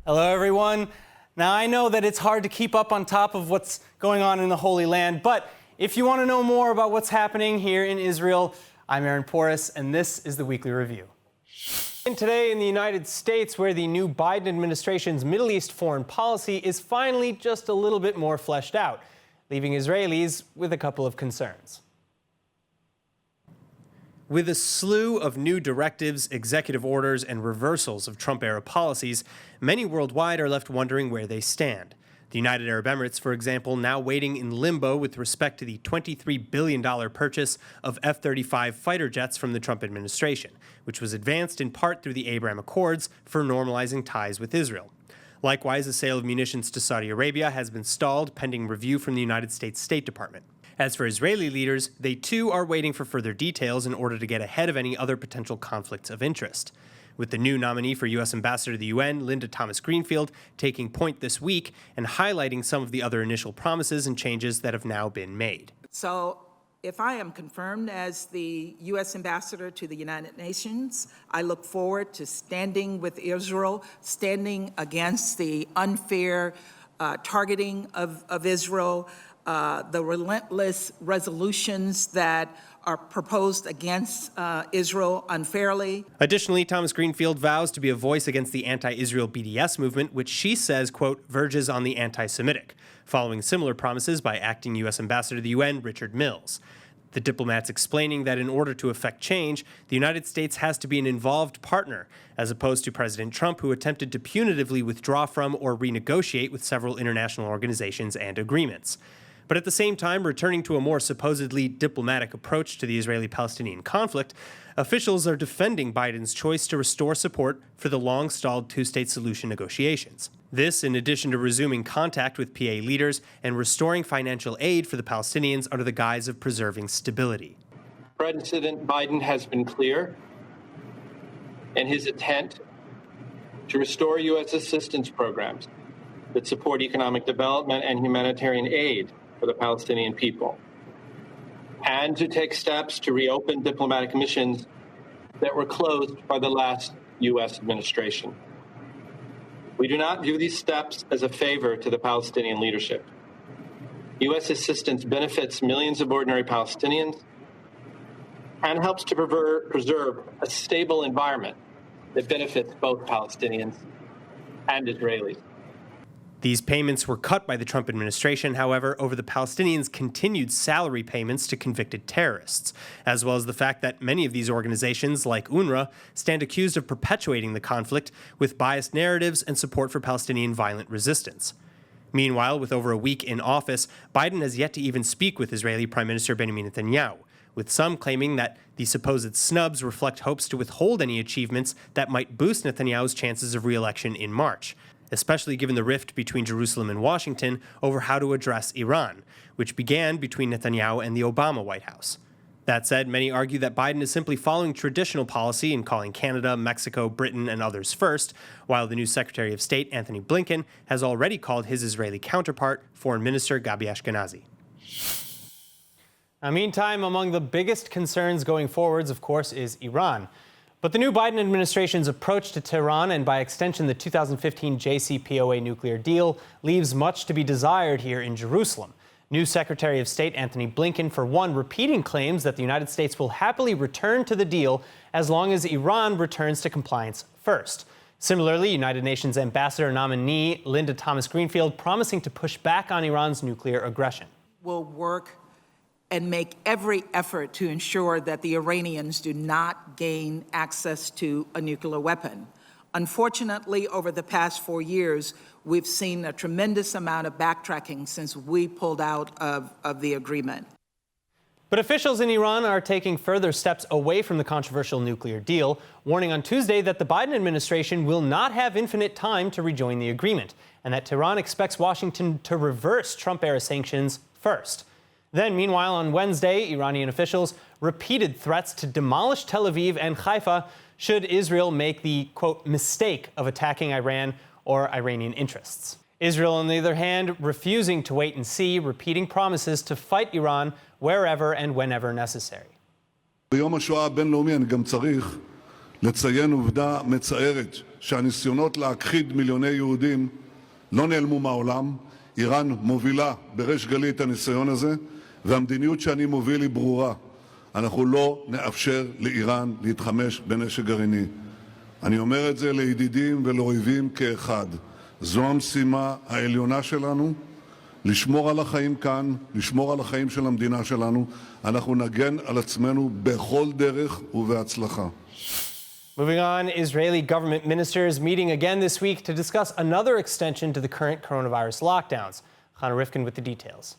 Hello, everyone. Now, I know that it's hard to keep up on top of what's going on in the Holy Land, but if you want to know more about what's happening here in Israel, I'm Aaron Porras, and this is the Weekly Review. And today in the United States, where the new Biden administration's Middle East foreign policy is finally just a little bit more fleshed out, leaving Israelis with a couple of concerns. With a slew of new directives, executive orders, and reversals of Trump-era policies, many worldwide are left wondering where they stand. The United Arab Emirates, for example, now waiting in limbo with respect to the $23 billion purchase of F-35 fighter jets from the Trump administration, which was advanced in part through the Abraham Accords for normalizing ties with Israel. Likewise, the sale of munitions to Saudi Arabia has been stalled pending review from the United States State Department. As for Israeli leaders, they too are waiting for further details in order to get ahead of any other potential conflicts of interest. With the new nominee for U.S. Ambassador to the UN, Linda Thomas-Greenfield, taking point this week and highlighting some of the other initial promises and changes that have now been made. So if I am confirmed as the U.S. Ambassador to the United Nations, I look forward to standing with Israel, standing against the unfair targeting of Israel, the relentless resolutions that are proposed against Israel unfairly. Additionally, Thomas-Greenfield vows to be a voice against the anti-Israel BDS movement, which she says, quote, verges on the anti-Semitic, following similar promises by acting U.S. Ambassador to the UN, Richard Mills. The diplomat's explaining that in order to effect change, the United States has to be an involved partner, as opposed to President Trump, who attempted to punitively withdraw from or renegotiate with several international organizations and agreements. But at the same time, returning to a more supposedly diplomatic approach to the Israeli-Palestinian conflict, officials are defending Biden's choice to restore support for the long-stalled two-state solution negotiations. This, in addition to resuming contact with PA leaders and restoring financial aid for the Palestinians under the guise of preserving stability. President Biden has been clear in his intent to restore U.S. assistance programs that support economic development and humanitarian aid for the Palestinian people, and to take steps to reopen diplomatic missions that were closed by the last U.S. administration. We do not view these steps as a favor to the Palestinian leadership. U.S. assistance benefits millions of ordinary Palestinians and helps to preserve a stable environment that benefits both Palestinians and Israelis. These payments were cut by the Trump administration, however, over the Palestinians' continued salary payments to convicted terrorists, as well as the fact that many of these organizations, like UNRWA, stand accused of perpetuating the conflict with biased narratives and support for Palestinian violent resistance. Meanwhile, with over a week in office, Biden has yet to even speak with Israeli Prime Minister Benjamin Netanyahu, with some claiming that the supposed snubs reflect hopes to withhold any achievements that might boost Netanyahu's chances of re-election in March, especially given the rift between Jerusalem and Washington over how to address Iran, which began between Netanyahu and the Obama White House. That said, many argue that Biden is simply following traditional policy in calling Canada, Mexico, Britain, and others first, while the new Secretary of State, Antony Blinken, has already called his Israeli counterpart, Foreign Minister Gabi Ashkenazi. Now, meantime, among the biggest concerns going forwards, of course, is Iran. But the new Biden administration's approach to Tehran, and by extension the 2015 JCPOA nuclear deal, leaves much to be desired here in Jerusalem. New Secretary of State Antony Blinken, for one, repeating claims that the United States will happily return to the deal as long as Iran returns to compliance first. Similarly, United Nations Ambassador nominee Linda Thomas-Greenfield promising to push back on Iran's nuclear aggression. We'll work and make every effort to ensure that the Iranians do not gain access to a nuclear weapon. Unfortunately, over the past 4 years, we've seen a tremendous amount of backtracking since we pulled out of the agreement. But officials in Iran are taking further steps away from the controversial nuclear deal, warning on Tuesday that the Biden administration will not have infinite time to rejoin the agreement, and that Tehran expects Washington to reverse Trump-era sanctions first. Then, meanwhile, on Wednesday, Iranian officials repeated threats to demolish Tel Aviv and Haifa should Israel make the, quote, mistake of attacking Iran or Iranian interests. Israel, on the other hand, refusing to wait and see, repeating promises to fight Iran wherever and whenever necessary. ביום השואה הבינלאומי אני גם צריך לציין עובדה מצערת. שהניסיונות להכחיד מיליוני יהודים לא נעלמו מהעולם. איראן מובילה בריש גלי את הניסיון הזה, והמדיניות שאני מוביל היא ברורה. אנחנו לא נאפשר לאיראן להתחמש בנשק גרעיני. אני אומר את זה לידידים ולאויבים כאחד. זו המשימה העליונה שלנו, לשמור על החיים כאן, לשמור על החיים של המדינה שלנו. אנחנו נגן על עצמנו בכל דרך ובהצלחה. Moving on, Israeli government ministers meeting again this week to discuss another extension to the current coronavirus lockdowns. Chana Rifkin with the details.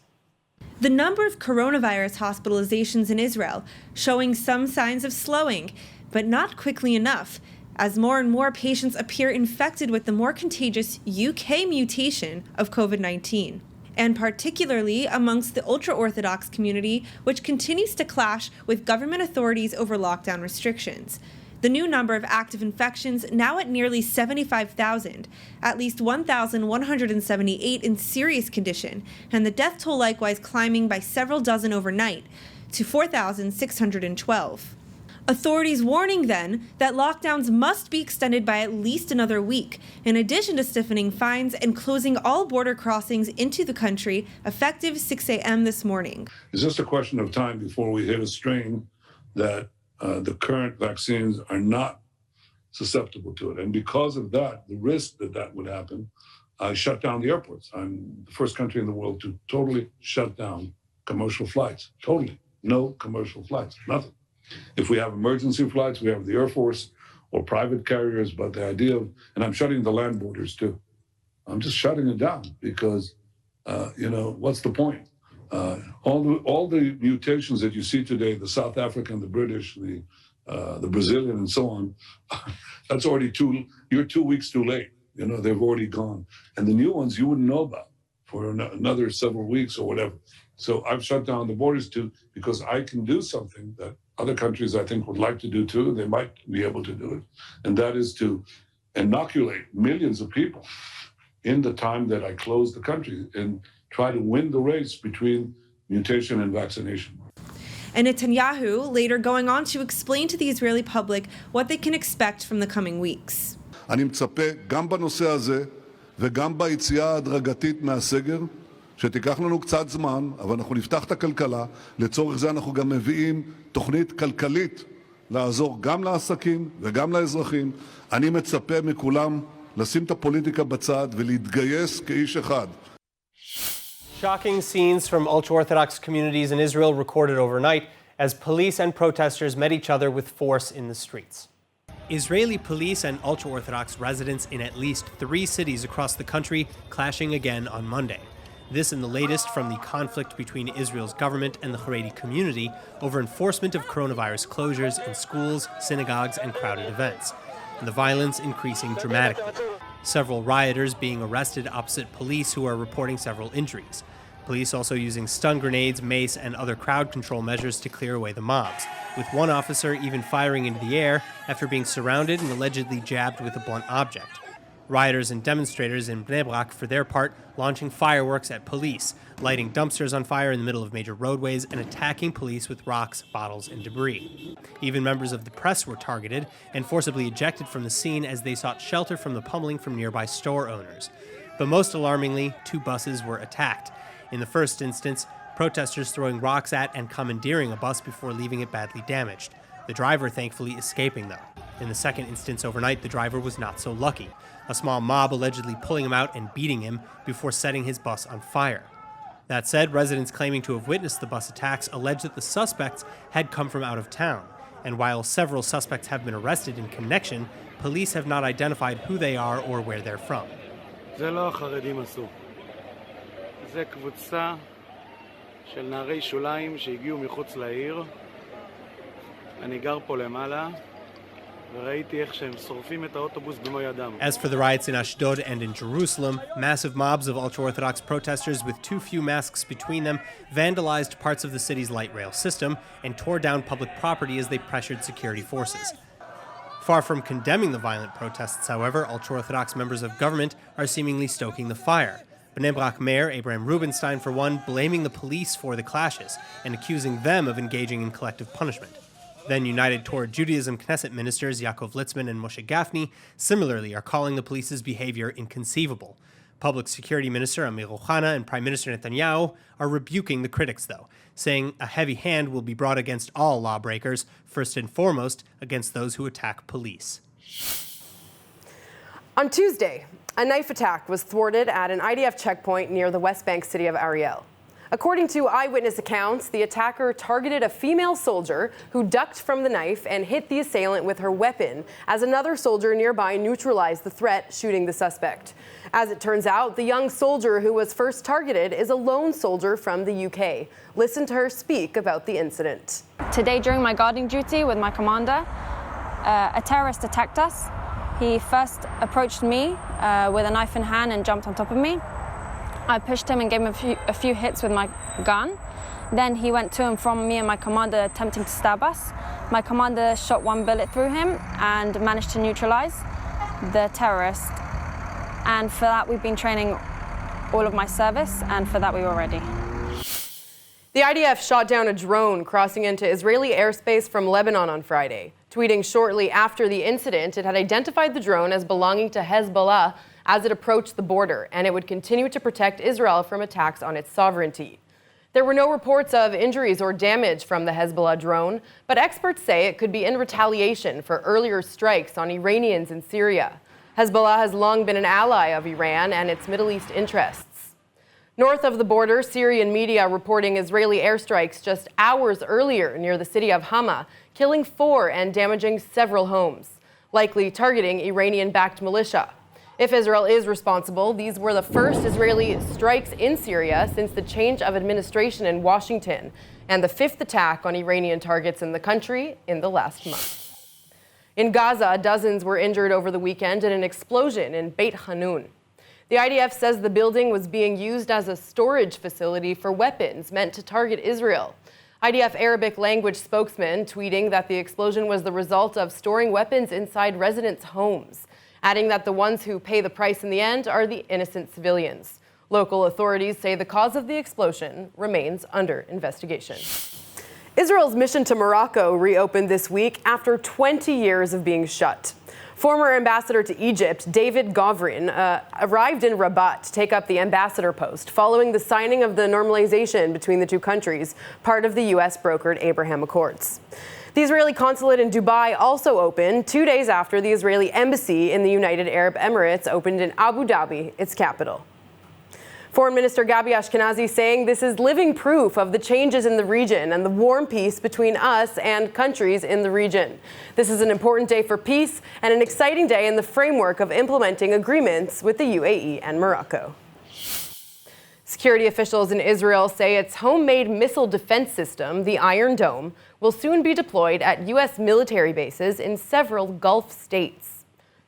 The number of coronavirus hospitalizations in Israel showing some signs of slowing, but not quickly enough, as more and more patients appear infected with the more contagious UK mutation of COVID-19. And particularly amongst the ultra-Orthodox community, which continues to clash with government authorities over lockdown restrictions. The new number of active infections now at nearly 75,000, at least 1,178 in serious condition, and the death toll likewise climbing by several dozen overnight to 4,612. Authorities warning then that lockdowns must be extended by at least another week, in addition to stiffening fines and closing all border crossings into the country effective 6 a.m. this morning. It's just a question of time before we hit a strain that the current vaccines are not susceptible to it. And because of that, the risk that that would happen, I shut down the airports. I'm the first country in the world to totally shut down commercial flights. Totally. No commercial flights. Nothing. If we have emergency flights, we have the Air Force or private carriers, but the idea of, and I'm shutting the land borders too. I'm just shutting it down because, what's the point? All the mutations that you see today, the South African, the British, the Brazilian, and so on, that's already you're 2 weeks too late. They've already gone. And the new ones you wouldn't know about for another several weeks or whatever. So I've shut down the borders too, because I can do something that other countries, I think, would like to do too. They might be able to do it. And that is to inoculate millions of people in the time that I close the country and try to win the race between mutation and vaccination. And Netanyahu later going on to explain to the Israeli public what they can expect from the coming weeks. אני מצפה גם בנושא הזה וגם ביציאה ההדרגתית מהסגר, שתיקח לנו קצת זמן, אבל אנחנו נפתח את הכלכלה. לצורך זה אנחנו גם מביאים תוכנית כלכלית לעזור גם לעסקים וגם לאזרחים. אני מצפה מכולם לשים את הפוליטיקה בצד ולהתגייס כאיש אחד. Shocking scenes from ultra-Orthodox communities in Israel recorded overnight as police and protesters met each other with force in the streets. Israeli police and ultra-Orthodox residents in at least 3 cities across the country clashing again on Monday. This in the latest from the conflict between Israel's government and the Haredi community over enforcement of coronavirus closures in schools, synagogues, and crowded events. And the violence increasing dramatically. Several rioters being arrested opposite police who are reporting several injuries. Police also using stun grenades, mace, and other crowd control measures to clear away the mobs, with one officer even firing into the air after being surrounded and allegedly jabbed with a blunt object. Rioters and demonstrators in Bnei Brak, for their part, launching fireworks at police, lighting dumpsters on fire in the middle of major roadways, and attacking police with rocks, bottles, and debris. Even members of the press were targeted and forcibly ejected from the scene as they sought shelter from the pummeling from nearby store owners. But most alarmingly, 2 buses were attacked. In the first instance, protesters throwing rocks at and commandeering a bus before leaving it badly damaged. The driver thankfully escaping, though. In the second instance overnight, the driver was not so lucky. A small mob allegedly pulling him out and beating him before setting his bus on fire. That said, residents claiming to have witnessed the bus attacks allege that the suspects had come from out of town. And while several suspects have been arrested in connection, police have not identified who they are or where they're from. זה לא החרדים עשו. זה קבוצה של נערי שוליים שהגיעו מחוץ לעיר. אני גר פה למעלה. As for the riots in Ashdod and in Jerusalem, massive mobs of ultra-Orthodox protesters with too few masks between them vandalized parts of the city's light rail system and tore down public property as they pressured security forces. Far from condemning the violent protests, however, ultra-Orthodox members of government are seemingly stoking the fire. Bnei Brak Mayor Abraham Rubinstein, for one, blaming the police for the clashes and accusing them of engaging in collective punishment. Then United Toward Judaism Knesset ministers Yaakov Litzman and Moshe Gafni similarly are calling the police's behavior inconceivable. Public Security Minister Amir Ohana and Prime Minister Netanyahu are rebuking the critics, though, saying a heavy hand will be brought against all lawbreakers, first and foremost against those who attack police. On Tuesday, a knife attack was thwarted at an IDF checkpoint near the West Bank city of Ariel. According to eyewitness accounts, the attacker targeted a female soldier who ducked from the knife and hit the assailant with her weapon as another soldier nearby neutralized the threat, shooting the suspect. As it turns out, the young soldier who was first targeted is a lone soldier from the UK. Listen to her speak about the incident. Today, during my guarding duty with my commander, a terrorist attacked us. He first approached me with a knife in hand and jumped on top of me. I pushed him and gave him a few hits with my gun. Then he went to and from me and my commander, attempting to stab us. My commander shot one bullet through him and managed to neutralize the terrorist. And for that, we've been training all of my service, and for that, we were ready. The IDF shot down a drone crossing into Israeli airspace from Lebanon on Friday. Tweeting shortly after the incident, it had identified the drone as belonging to Hezbollah as it approached the border, and it would continue to protect Israel from attacks on its sovereignty. There were no reports of injuries or damage from the Hezbollah drone, but experts say it could be in retaliation for earlier strikes on Iranians in Syria. Hezbollah has long been an ally of Iran and its Middle East interests. North of the border, Syrian media reporting Israeli airstrikes just hours earlier near the city of Hama, killing 4 and damaging several homes, likely targeting Iranian-backed militia. If Israel is responsible, these were the first Israeli strikes in Syria since the change of administration in Washington, and the 5th attack on Iranian targets in the country in the last month. In Gaza, dozens were injured over the weekend in an explosion in Beit Hanun. The IDF says the building was being used as a storage facility for weapons meant to target Israel. IDF Arabic language spokesman tweeting that the explosion was the result of storing weapons inside residents' homes, adding that the ones who pay the price in the end are the innocent civilians. Local authorities say the cause of the explosion remains under investigation. Israel's mission to Morocco reopened this week after 20 years of being shut. Former ambassador to Egypt, David Govrin, arrived in Rabat to take up the ambassador post following the signing of the normalization between the two countries, part of the U.S.-brokered Abraham Accords. The Israeli consulate in Dubai also opened 2 days after the Israeli embassy in the United Arab Emirates opened in Abu Dhabi, its capital. Foreign Minister Gabi Ashkenazi saying this is living proof of the changes in the region and the warm peace between us and countries in the region. This is an important day for peace and an exciting day in the framework of implementing agreements with the UAE and Morocco. Security officials in Israel say its homemade missile defense system, the Iron Dome, will soon be deployed at U.S. military bases in several Gulf states.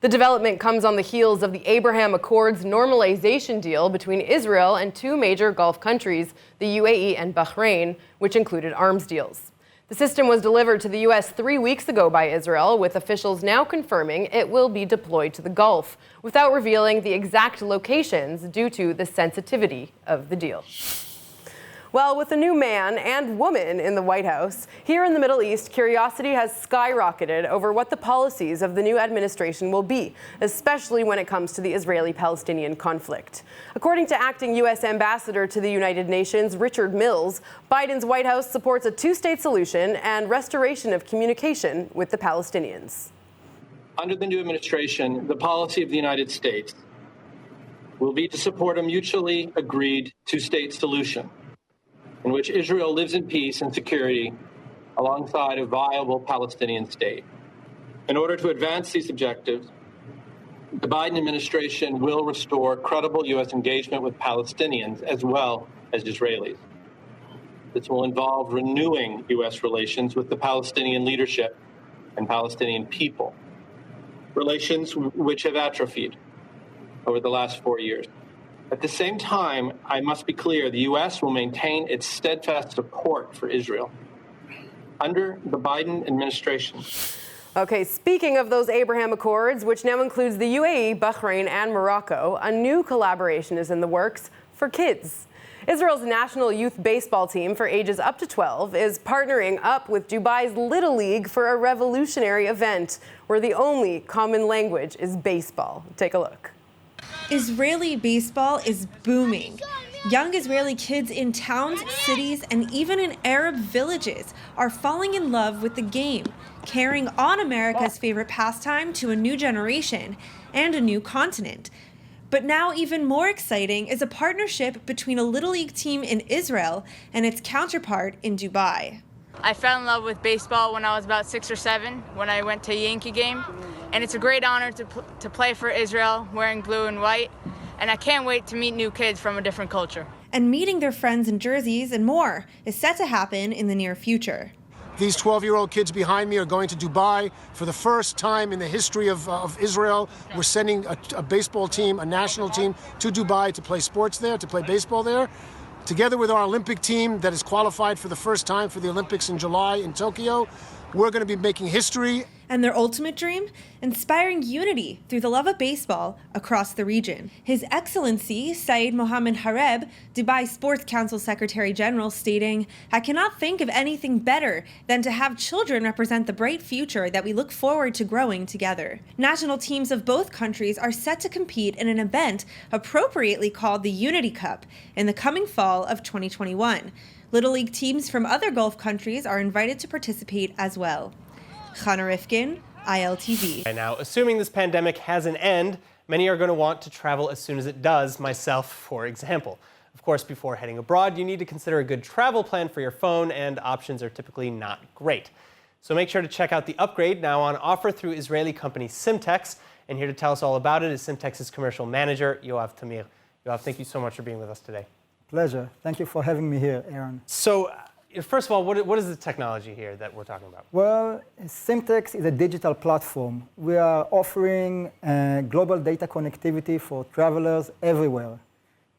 The development comes on the heels of the Abraham Accords normalization deal between Israel and 2 major Gulf countries, the UAE and Bahrain, which included arms deals. The system was delivered to the U.S. 3 weeks ago by Israel, with officials now confirming it will be deployed to the Gulf, without revealing the exact locations due to the sensitivity of the deal. Well, with a new man and woman in the White House, here in the Middle East, curiosity has skyrocketed over what the policies of the new administration will be, especially when it comes to the Israeli-Palestinian conflict. According to acting U.S. Ambassador to the United Nations, Richard Mills, Biden's White House supports a 2-state solution and restoration of communication with the Palestinians. Under the new administration, the policy of the United States will be to support a mutually agreed 2-state solution, in which Israel lives in peace and security alongside a viable Palestinian state. In order to advance these objectives, the Biden administration will restore credible U.S. engagement with Palestinians as well as Israelis. This will involve renewing U.S. relations with the Palestinian leadership and Palestinian people, relations which have atrophied over the last 4 years. At the same time, I must be clear, the U.S. will maintain its steadfast support for Israel under the Biden administration. Okay, speaking of those Abraham Accords, which now includes the UAE, Bahrain, and Morocco, a new collaboration is in the works for kids. Israel's national youth baseball team for ages up to 12 is partnering up with Dubai's Little League for a revolutionary event where the only common language is baseball. Take a look. Israeli baseball is booming. Young Israeli kids in towns, cities, and even in Arab villages are falling in love with the game, carrying on America's favorite pastime to a new generation and a new continent. But now even more exciting is a partnership between a Little League team in Israel and its counterpart in Dubai. I fell in love with baseball when I was about 6 or 7 when I went to a Yankee game. And it's a great honor to play for Israel wearing blue and white. And I can't wait to meet new kids from a different culture. And meeting their friends in jerseys and more is set to happen in the near future. These 12-year-old kids behind me are going to Dubai for the first time in the history of Israel. We're sending a baseball team, a national team, to Dubai to play sports there, to play baseball there. Together with our Olympic team that is qualified for the first time for the Olympics in July in Tokyo, we're going to be making history. And their ultimate dream? Inspiring unity through the love of baseball across the region. His Excellency, Saeed Mohammed Hareb, Dubai Sports Council Secretary General, stating, "I cannot think of anything better than to have children represent the bright future that we look forward to growing together." National teams of both countries are set to compete in an event appropriately called the Unity Cup in the coming fall of 2021. Little League teams from other Gulf countries are invited to participate as well. Chana Rifkin, ILTV. And now, assuming this pandemic has an end, many are going to want to travel as soon as it does, myself, for example. Of course, before heading abroad, you need to consider a good travel plan for your phone, and options are typically not great. So make sure to check out the upgrade, now on offer through Israeli company Simtex. And here to tell us all about it is Simtex's commercial manager, Yoav Tamir. Yoav, thank you so much for being with us today. Pleasure. Thank you for having me here, Aaron. So, first of all, what is the technology here that we're talking about? Well, Simtex is a digital platform. We are offering global data connectivity for travelers everywhere.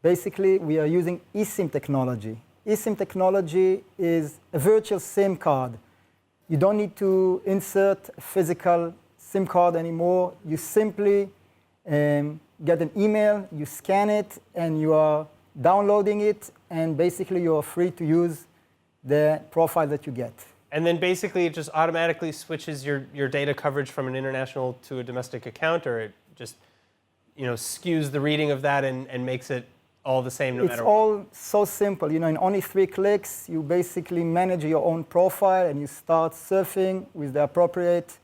Basically, we are using eSIM technology. eSIM technology is a virtual SIM card. You don't need to insert a physical SIM card anymore. You simply get an email, you scan it, and you are downloading it, and basically you are free to use the profile that you get. And then basically it just automatically switches your data coverage from an international to a domestic account, or it just skews the reading of that and makes it all the same no matter what? It's all so simple. In only 3 clicks, you basically manage your own profile and you start surfing with the appropriate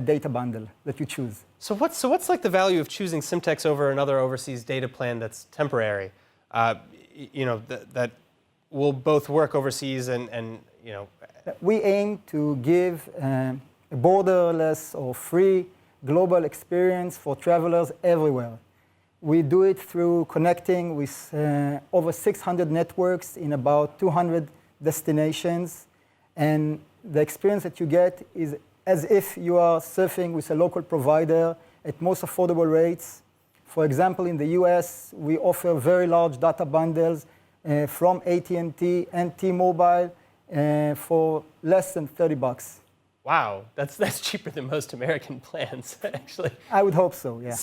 data bundle that you choose. So what's like the value of choosing Simtex over another overseas data plan that's temporary? That will both work overseas and. We aim to give a borderless or free global experience for travelers everywhere. We do it through connecting with over 600 networks in about 200 destinations. And the experience that you get is as if you are surfing with a local provider at most affordable rates. For example, in the US, we offer very large data bundles from AT&T and T-Mobile for less than $30. Wow, that's cheaper than most American plans, actually. I would hope so, yeah.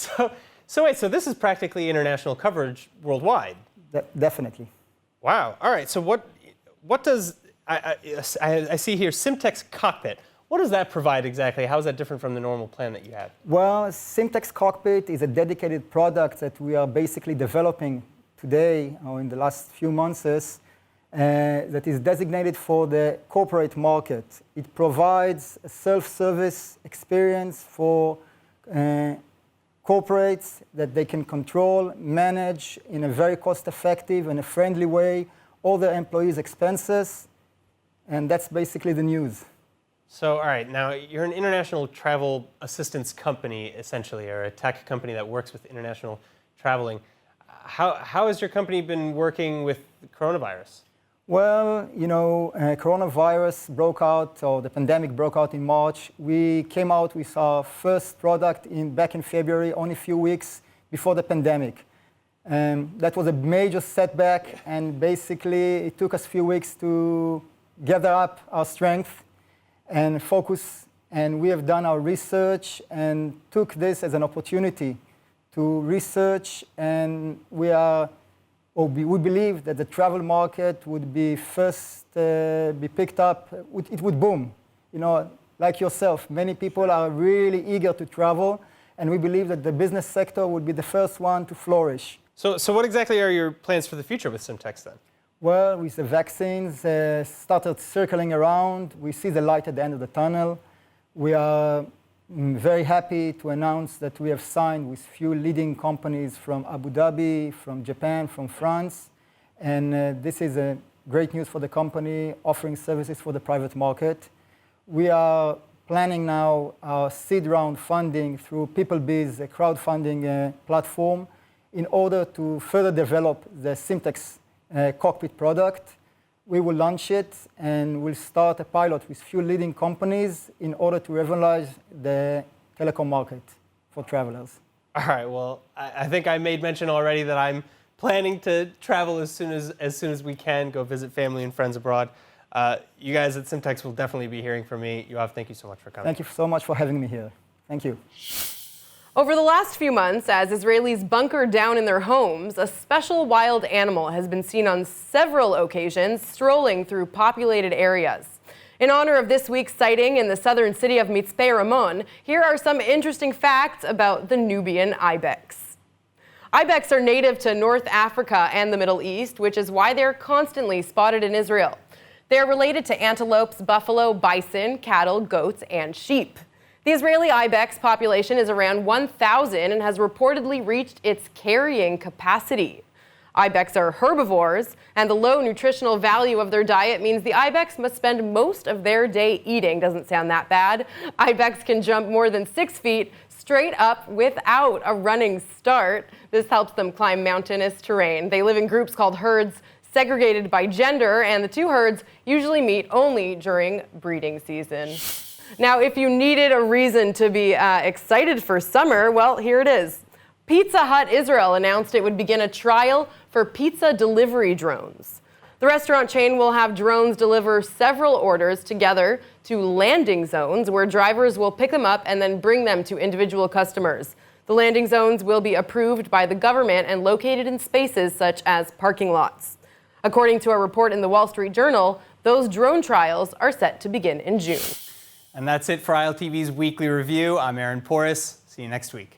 So this is practically international coverage worldwide. Definitely. Wow. All right. So what does I see here Simtex Cockpit? What does that provide exactly? How is that different from the normal plan that you have? Well, Simtex Cockpit is a dedicated product that we are basically developing today or in the last few months that is designated for the corporate market. It provides a self-service experience for corporates that they can control, manage in a very cost-effective and a friendly way all their employees' expenses, and that's basically the news. So, all right, now you're an international travel assistance company, essentially, or a tech company that works with international traveling. How has your company been working with coronavirus? Well, coronavirus broke out, or the pandemic broke out in March. We came out with our first product back in February, only a few weeks before the pandemic. That was a major setback, and basically it took us a few weeks to gather up our strength and focus, and we have done our research and took this as an opportunity to research, and we are we believe that the travel market would be first be picked up, it would boom. You know, like yourself, many people are really eager to travel, and we believe that the business sector would be the first one to flourish. So what exactly are your plans for the future with Simtex then? Well, with the vaccines started circling around, we see the light at the end of the tunnel. We are very happy to announce that we have signed with few leading companies from Abu Dhabi, from Japan, from France. And this is great news for the company, offering services for the private market. We are planning now our seed round funding through PeopleBiz, a crowdfunding platform, in order to further develop the Simtex cockpit product. We will launch it and we'll start a pilot with few leading companies in order to revolutionize the telecom market for travelers. All right, well, I think I made mention already that I'm planning to travel as soon as we can, go visit family and friends abroad. You guys at Simtex will definitely be hearing from me. Yoav, thank you so much for coming. Thank you so much for having me here. Thank you. Over the last few months, as Israelis bunker down in their homes, a special wild animal has been seen on several occasions strolling through populated areas. In honor of this week's sighting in the southern city of Mitzpeh Ramon, here are some interesting facts about the Nubian Ibex. Ibex are native to North Africa and the Middle East, which is why they're constantly spotted in Israel. They're related to antelopes, buffalo, bison, cattle, goats, and sheep. The Israeli ibex population is around 1,000 and has reportedly reached its carrying capacity. Ibex are herbivores, and the low nutritional value of their diet means the ibex must spend most of their day eating. Doesn't sound that bad. Ibex can jump more than 6 feet straight up without a running start. This helps them climb mountainous terrain. They live in groups called herds, segregated by gender, and the two herds usually meet only during breeding season. Now, if you needed a reason to be excited for summer, well, here it is. Pizza Hut Israel announced it would begin a trial for pizza delivery drones. The restaurant chain will have drones deliver several orders together to landing zones where drivers will pick them up and then bring them to individual customers. The landing zones will be approved by the government and located in spaces such as parking lots. According to a report in the Wall Street Journal, those drone trials are set to begin in June. And that's it for ILTV's Weekly Review. I'm Aaron Porras. See you next week.